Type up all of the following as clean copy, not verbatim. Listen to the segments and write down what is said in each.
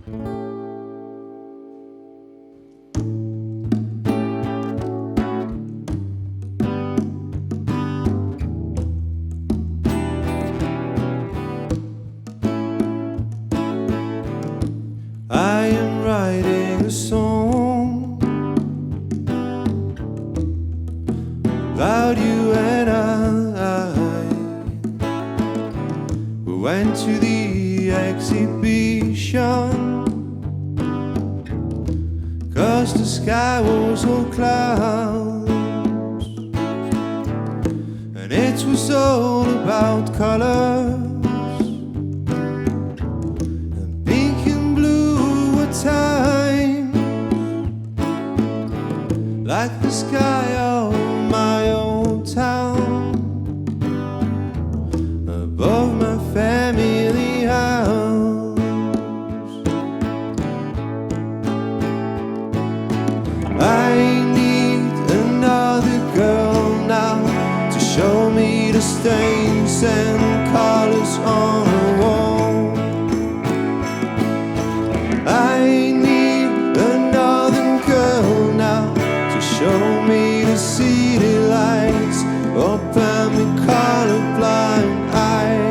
I am writing a song about you and I. We went to the exhibition 'cause the sky was all clouds, and it was all about colors. Time like the sky of my old town, above my family house. I need another girl now to show me the stains and colors on the wall. I need another girl now to show me the city lights, open my colorblind eye.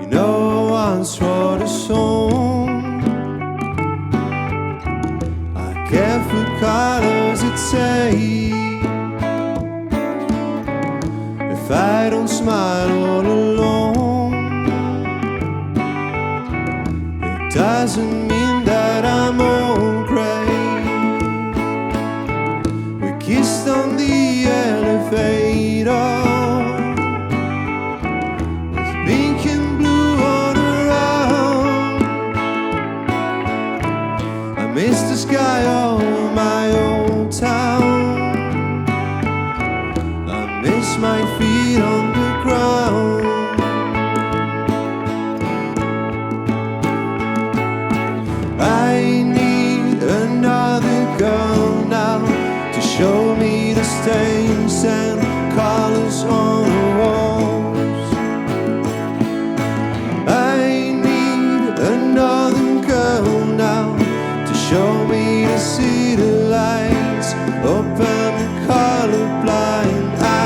You know, I once wrote a song, careful colors it say, if I don't smile all alone, it doesn't mean that I'm all gray. We kissed on the elevator with pink and blue all around. I miss the sky of my old town. I miss my feet on the ground. I need another girl now to show me the stains and colors on the walls. I need another girl now to show me the city lights, open the colorblind eye.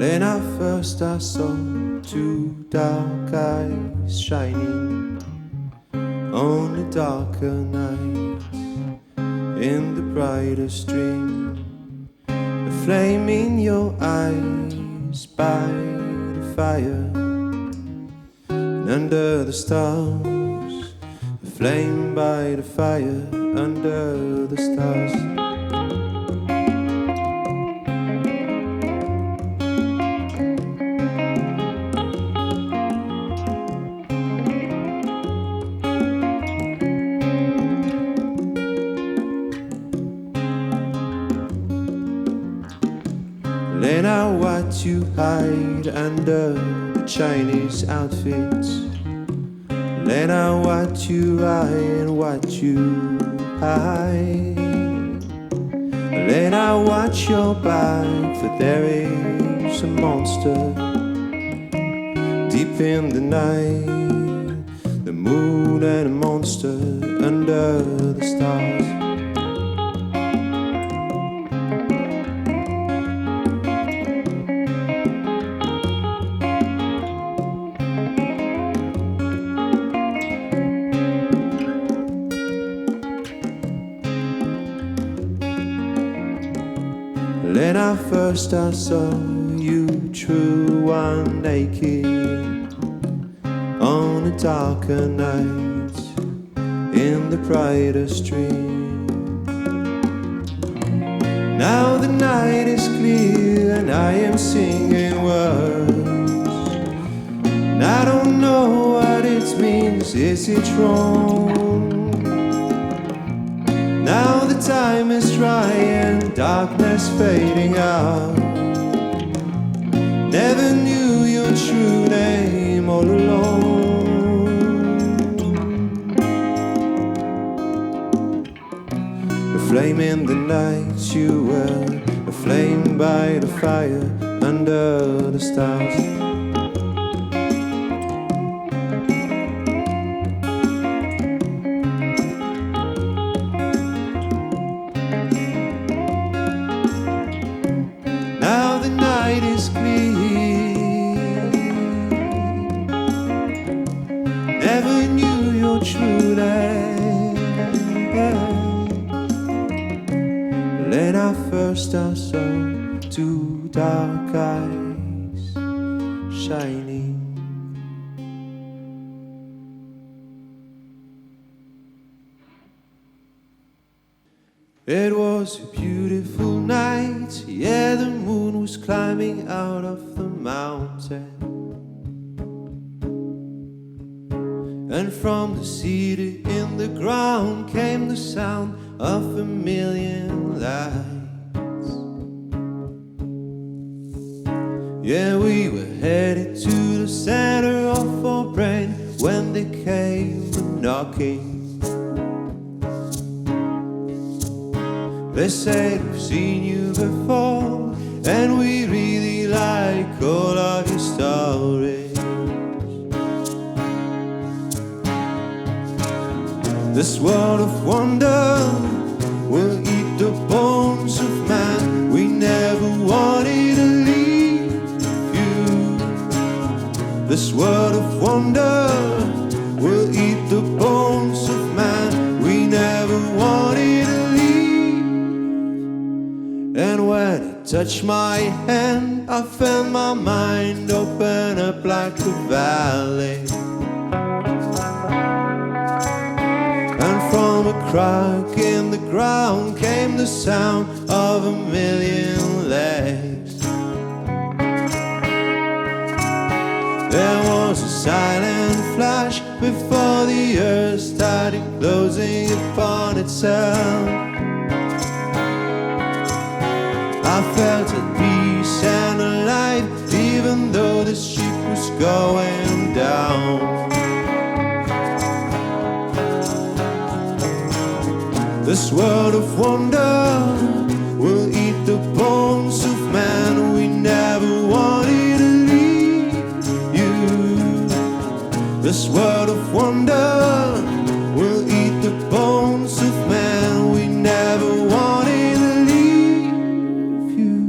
When I first I saw two dark eyes shining on the darker nights. In the brightest dream, a flame in your eyes by the fire. And under the stars, a flame by the fire. Under the stars. Learn out what you hide under the Chinese outfits. Learn out what you hide and what you hide. Learn out what your back, for there is a monster deep in the night. The moon and a monster under the stars. When I first I saw you, true one, naked on a darker night in the brighter stream. Now the night is clear and I am singing words, and I don't know what it means. Is it wrong? Now the time is dry and darkness fading out. Never knew your true name all along. A flame in the night you were, a flame by the fire under the stars. First I saw two dark eyes shining. It was a beautiful night, yeah, the moon was climbing out of the mountain. And from the cedar in the ground came the sound of a million lights. Yeah, we were headed to the center of our brain when they came knocking. They said, we've seen you before, and we really like all of your stories. This world of wonder will eat the bones of man. We never wanted to leave you. This world of wonder will eat the bones of man. We never wanted to leave. And when it touched my hand, I felt my mind open up like a valley. From a crack in the ground came the sound of a million legs. There was a silent flash before the earth started closing upon itself. I felt at peace and alive, even though the ship was going down. This world of wonder will eat the bones of man. We never wanted to leave you. This world of wonder will eat the bones of man. We never wanted to leave you.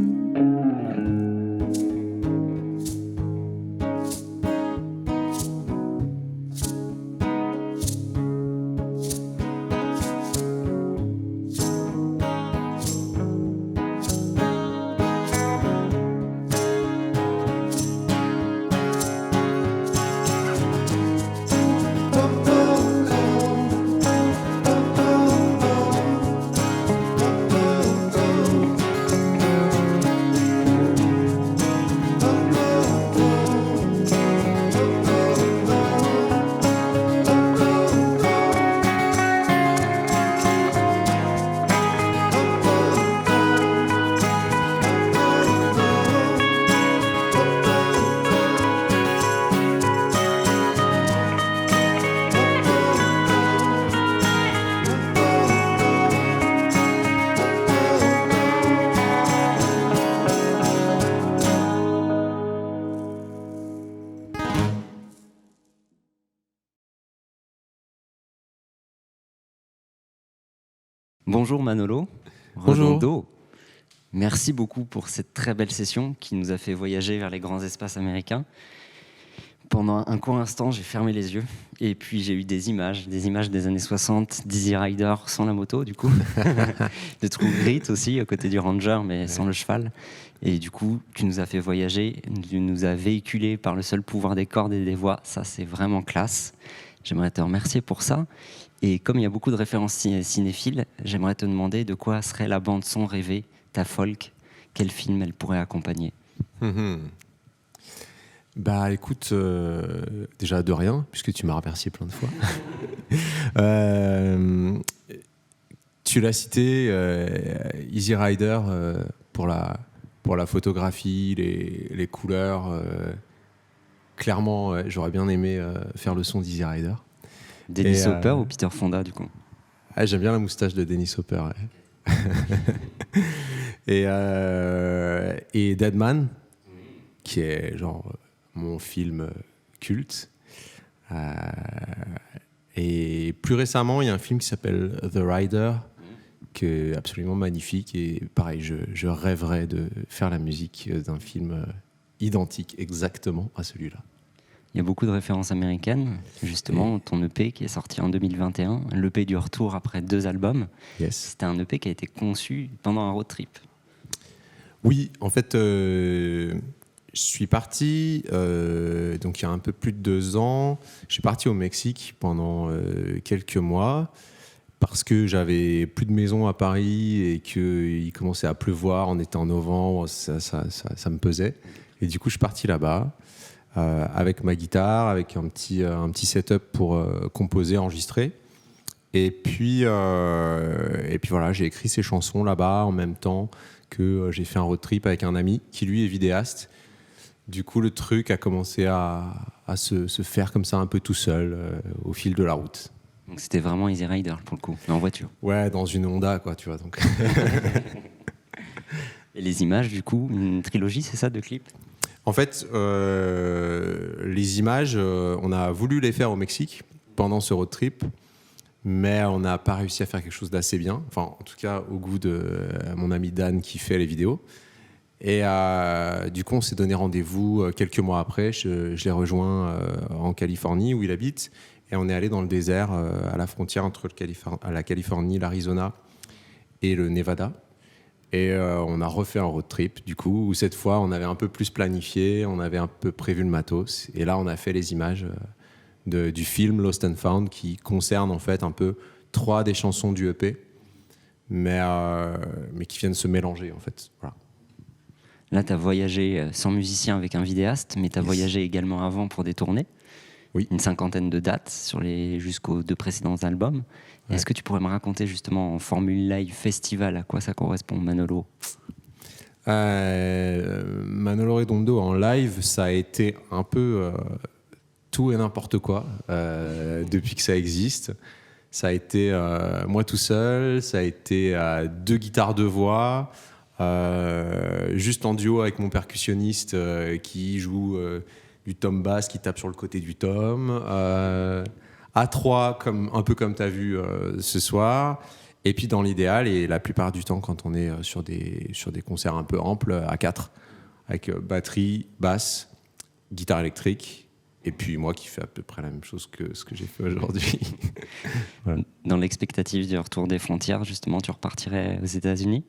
Bonjour Manolo. Bonjour. Redondo. Merci beaucoup pour cette très belle session qui nous a fait voyager vers les grands espaces américains. Pendant un court instant, j'ai fermé les yeux et puis j'ai eu des images des années 60, d'Easy Rider sans la moto du coup, de True Grit aussi, à côté du Ranger mais sans le cheval. Et du coup, tu nous as fait voyager, tu nous as véhiculé par le seul pouvoir des cordes et des voix. Ça, c'est vraiment classe. J'aimerais te remercier pour ça. Et comme il y a beaucoup de références cinéphiles, j'aimerais te demander de quoi serait la bande-son rêvée, ta folk, quel film elle pourrait accompagner. Bah écoute, déjà de rien, puisque tu m'as remercié plein de fois. Tu l'as cité, Easy Rider pour la photographie, les couleurs. Clairement, j'aurais bien aimé faire le son d'Easy Rider. Dennis Hopper ou Peter Fonda du coup? J'aime bien la moustache de Dennis Hopper. Ouais. Et Dead Man, qui est genre mon film culte. Et plus récemment, il y a un film qui s'appelle The Rider, qui est absolument magnifique. Et pareil, je rêverais de faire la musique d'un film identique exactement à celui-là. Il y a beaucoup de références américaines. Justement, ton EP qui est sorti en 2021, l'EP du retour après 2 albums. Yes. C'était un EP qui a été conçu pendant un road trip. Oui, en fait, je suis parti, donc il y a un peu plus de 2 ans, je suis parti au Mexique pendant quelques mois parce que j'avais plus de maison à Paris et qu'il commençait à pleuvoir, on était en novembre, ça me pesait. Et du coup, je suis parti là-bas avec ma guitare, avec un petit setup pour composer, enregistrer. Et puis voilà, j'ai écrit ces chansons là-bas en même temps que j'ai fait un road trip avec un ami qui lui est vidéaste. Du coup, le truc a commencé à se faire comme ça un peu tout seul au fil de la route. Donc c'était vraiment Easy Rider pour le coup, mais en voiture. Ouais, dans une Honda, quoi, tu vois. Donc. Et les images, du coup, une trilogie, c'est ça, de clips? En fait, les images, on a voulu les faire au Mexique pendant ce road trip, mais on n'a pas réussi à faire quelque chose d'assez bien. Enfin, en tout cas, au goût de mon ami Dan qui fait les vidéos. Et du coup, on s'est donné rendez-vous quelques mois après. Je l'ai rejoint en Californie, où il habite. Et on est allé dans le désert, à la frontière entre la Californie, l'Arizona et le Nevada. Et on a refait un road trip, du coup, où cette fois, on avait un peu plus planifié, on avait un peu prévu le matos. Et là, on a fait les images du film Lost and Found, qui concerne en fait un peu 3 des chansons du EP, mais qui viennent se mélanger, en fait. Voilà. Là, tu as voyagé sans musicien avec un vidéaste, mais tu as voyagé également avant pour des tournées. Oui. Une 50aine de dates jusqu'aux 2 précédents albums. Ouais. Est-ce que tu pourrais me raconter justement en formule live festival à quoi ça correspond, Manolo? Manolo Redondo en live, ça a été un peu tout et n'importe quoi depuis que ça existe. Ça a été moi tout seul, ça a été 2 guitares de voix, juste en duo avec mon percussionniste qui joue du tom bass, qui tape sur le côté du tom, à 3 un peu comme tu as vu ce soir, et puis dans l'idéal et la plupart du temps quand on est sur des concerts un peu amples, à 4 avec batterie, basse, guitare électrique, et puis moi qui fais à peu près la même chose que ce que j'ai fait aujourd'hui. Voilà. Dans l'expectative du retour des frontières, justement, tu repartirais aux États-Unis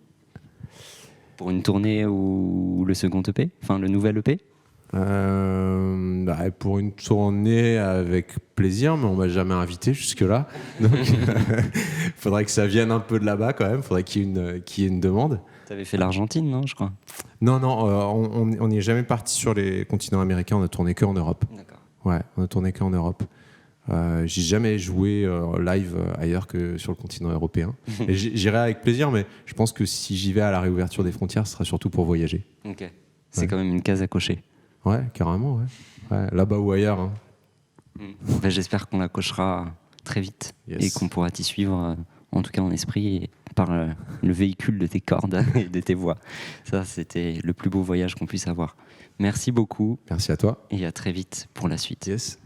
pour une tournée ou le second EP, enfin le nouvel EP? Pour une tournée avec plaisir, mais on m'a jamais invité jusque-là. Donc, faudrait que ça vienne un peu de là-bas quand même. Faudrait qu'il y ait une demande. Tu avais fait l'Argentine, non, je crois? Non, on n'est jamais parti sur les continents américains. On a tourné que en Europe. D'accord. Ouais, on a tourné que en Europe. J'ai jamais joué live ailleurs que sur le continent européen. Et j'irai avec plaisir, mais je pense que si j'y vais à la réouverture des frontières, ce sera surtout pour voyager. Ok. C'est quand même une case à cocher. Ouais, carrément, ouais. Là-bas ou ailleurs. Hein. Ben, j'espère qu'on la cochera très vite et qu'on pourra t'y suivre, en tout cas en esprit, et par le véhicule de tes cordes et de tes voix. Ça, c'était le plus beau voyage qu'on puisse avoir. Merci beaucoup. Merci à toi. Et à très vite pour la suite. Yes.